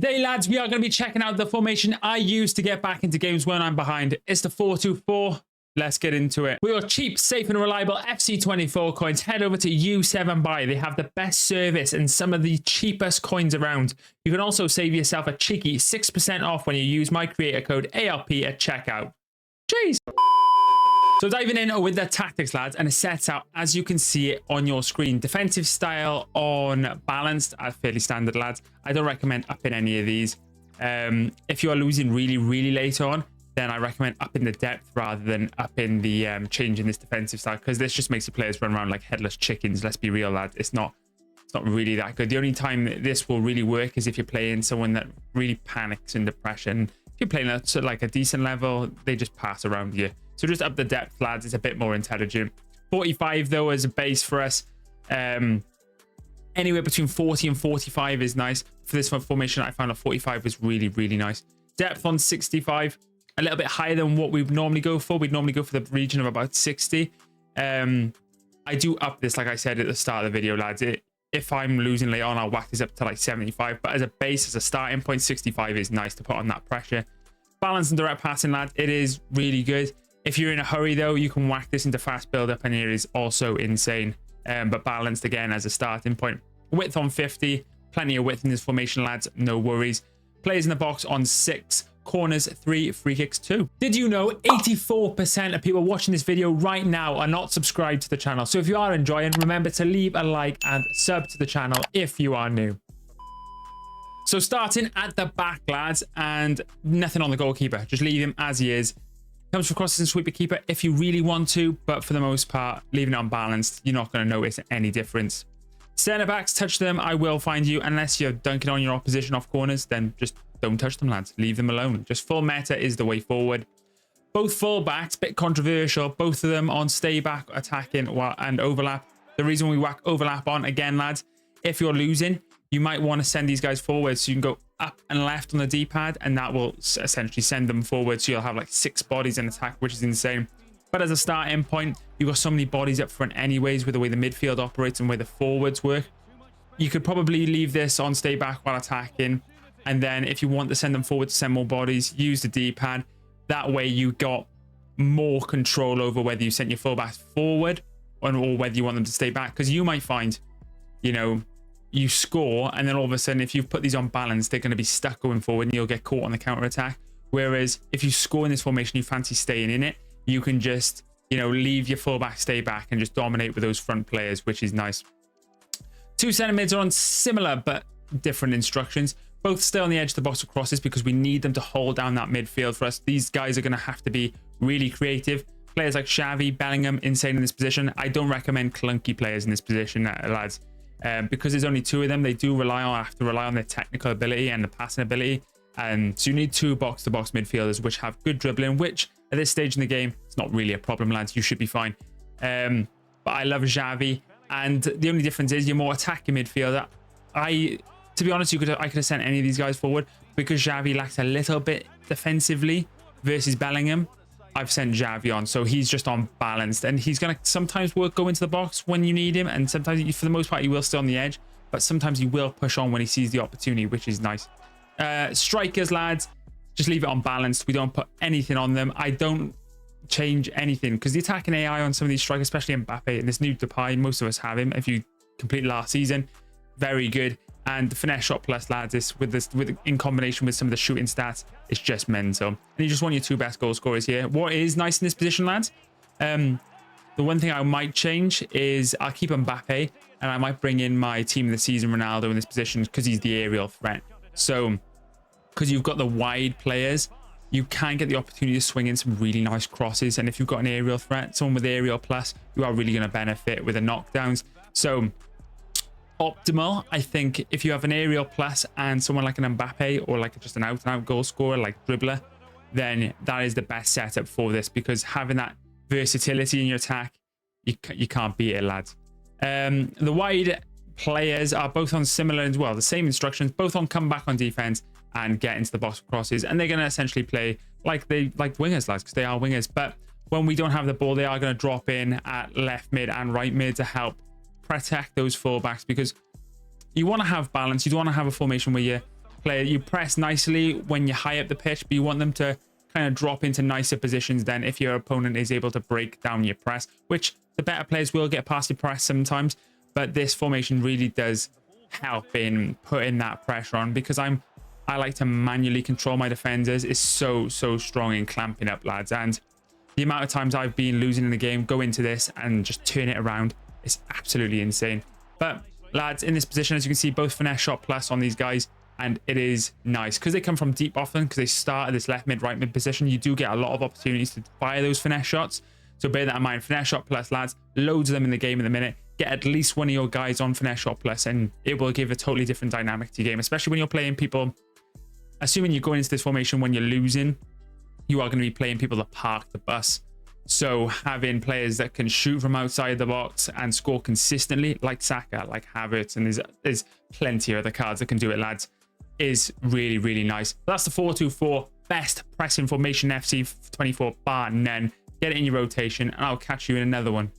Today, lads, we are going to be checking out the formation I use to get back into games when I'm behind. It's the 4-2-4. Let's get into it. We are cheap, safe, and reliable FC24 coins. Head over to U7 Buy. They have the best service and some of the cheapest coins around. You can also save yourself a cheeky 6% off when you use my creator code AYYLP at checkout. Jeez. So diving in with the tactics, lads, and it sets out as you can see it on your screen. Defensive style on balanced, fairly standard, lads. I don't recommend upping any of these. If you are losing really late on, then I recommend upping the depth rather than upping the changing this defensive style, because this just makes the players run around like headless chickens. Let's be real, lads. It's not really that good. The only time that this will really work is if you're playing someone that really panics under pressure. And if you're playing at like a decent level, they just pass around you. So just up the depth, lads. It's a bit more intelligent. 45 though as a base for us. Anywhere between 40 and 45 is nice. For this formation, I found a 45 was really nice. Depth on 65, a little bit higher than what we would normally go for. We'd normally go for the region of about 60. I do up this, like I said at the start of the video, lads. If I'm losing late on, I'll whack this up to like 75. But as a base, as a starting point, 65 is nice to put on that pressure. Balance and direct passing, lads. It is really good. If you're in a hurry, though, you can whack this into fast build-up, and it is also insane. But balanced, again, as a starting point. Width on 50. Plenty of width in this formation, lads. No worries. Players in the box on 6. Corners 3. Free kicks 2. Did you know 84% of people watching this video right now are not subscribed to the channel? So if you are enjoying, remember to leave a like and sub to the channel if you are new. So starting at the back, lads, and nothing on the goalkeeper. Just leave him as he is. Comes for crosses and sweeper keeper if you really want to, but for the most part, leaving it unbalanced, you're not going to notice any difference. Centre backs, touch them, I will find you. Unless you're dunking on your opposition off corners, then just don't touch them, lads. Leave them alone. Just full meta is the way forward. Both full backs, bit controversial. Both of them on stay back, attacking, and overlap. The reason we whack overlap on, again, lads, if you're losing, you might want to send these guys forward, so you can go up and left on the D-pad, and that will essentially send them forward, so you'll have like 6 bodies in attack, which is insane. But as a starting point, you've got so many bodies up front anyways, with the way the midfield operates and where the forwards work. You could probably leave this on stay back while attacking, and then if you want to send them forward to send more bodies, use the D-pad. That way you got more control over whether you send your fullbacks forward or whether you want them to stay back, because you might find, you know, you score, and then all of a sudden, if you've put these on balance, they're going to be stuck going forward and you'll get caught on the counter attack. Whereas if you score in this formation, you fancy staying in it, you can just, you know, leave your fullback stay back and just dominate with those front players, which is nice. 2 centre mids are on similar but different instructions. Both stay on the edge of the box of crosses because we need them to hold down that midfield for us. These guys are going to have to be really creative. Players like Xavi, Bellingham, insane in this position. I don't recommend clunky players in this position, lads. Because there's only 2 of them, they do have to rely on their technical ability and the passing ability. So you need 2 box-to-box midfielders which have good dribbling, which at this stage in the game, it's not really a problem, lads. You should be fine. But I love Xavi, and the only difference is you're more attacking midfielder. To be honest, I could have sent any of these guys forward, because Xavi lacks a little bit defensively versus Bellingham. I've sent Xavi on, so he's just on balanced, and he's going to sometimes go into the box when you need him, and sometimes, for the most part, he will stay on the edge, but sometimes he will push on when he sees the opportunity, which is nice. Strikers, lads, just leave it on balanced. We don't put anything on them. I don't change anything, because the attacking AI on some of these strikers, especially Mbappe and this new Depay, most of us have him. If you complete last season, very good. And the finesse shot plus, lads, is in combination with some of the shooting stats, it's just mental. And you just want your 2 best goal scorers here. What is nice in this position, lads? The one thing I might change is I'll keep Mbappe, and I might bring in my team of the season Ronaldo in this position, because he's the aerial threat. So, because you've got the wide players, you can get the opportunity to swing in some really nice crosses. And if you've got an aerial threat, someone with aerial plus, you are really going to benefit with the knockdowns. So, optimal, I think, if you have an aerial plus and someone like an Mbappe, or like just an out-and-out goal scorer like dribbler, then that is the best setup for this, because having that versatility in your attack, you can't beat it, lads. The wide players are both on similar as well, the same instructions, both on come back on defense and get into the box of crosses, and they're going to essentially play like wingers, lads, because they are wingers. But when we don't have the ball, they are going to drop in at left mid and right mid to help protect those fullbacks, because you want to have balance. You don't want to have a formation where you're you press nicely when you're high up the pitch, but you want them to kind of drop into nicer positions then if your opponent is able to break down your press, which the better players will get past your press sometimes. But this formation really does help in putting that pressure on, because I like to manually control my defenders. Is so strong in clamping up, lads. And the amount of times I've been losing in the game, go into this and just turn it around, is absolutely insane. But lads, in this position, as you can see, both finesse shot plus on these guys, and it is nice because they come from deep often, because they start at this left mid, right mid position. You do get a lot of opportunities to fire those finesse shots, so bear that in mind. Finesse shot plus, lads, loads of them in the game in a minute. Get at least one of your guys on finesse shot plus, and it will give a totally different dynamic to your game, especially when you're playing people. Assuming you're going into this formation when you're losing, you are going to be playing people that park the bus. So having players that can shoot from outside the box and score consistently, like Saka, like Havertz, and there's plenty of other cards that can do it, lads, is really nice. That's the 4-2-4 best pressing formation FC 24 bar none. Get it in your rotation, and I'll catch you in another one.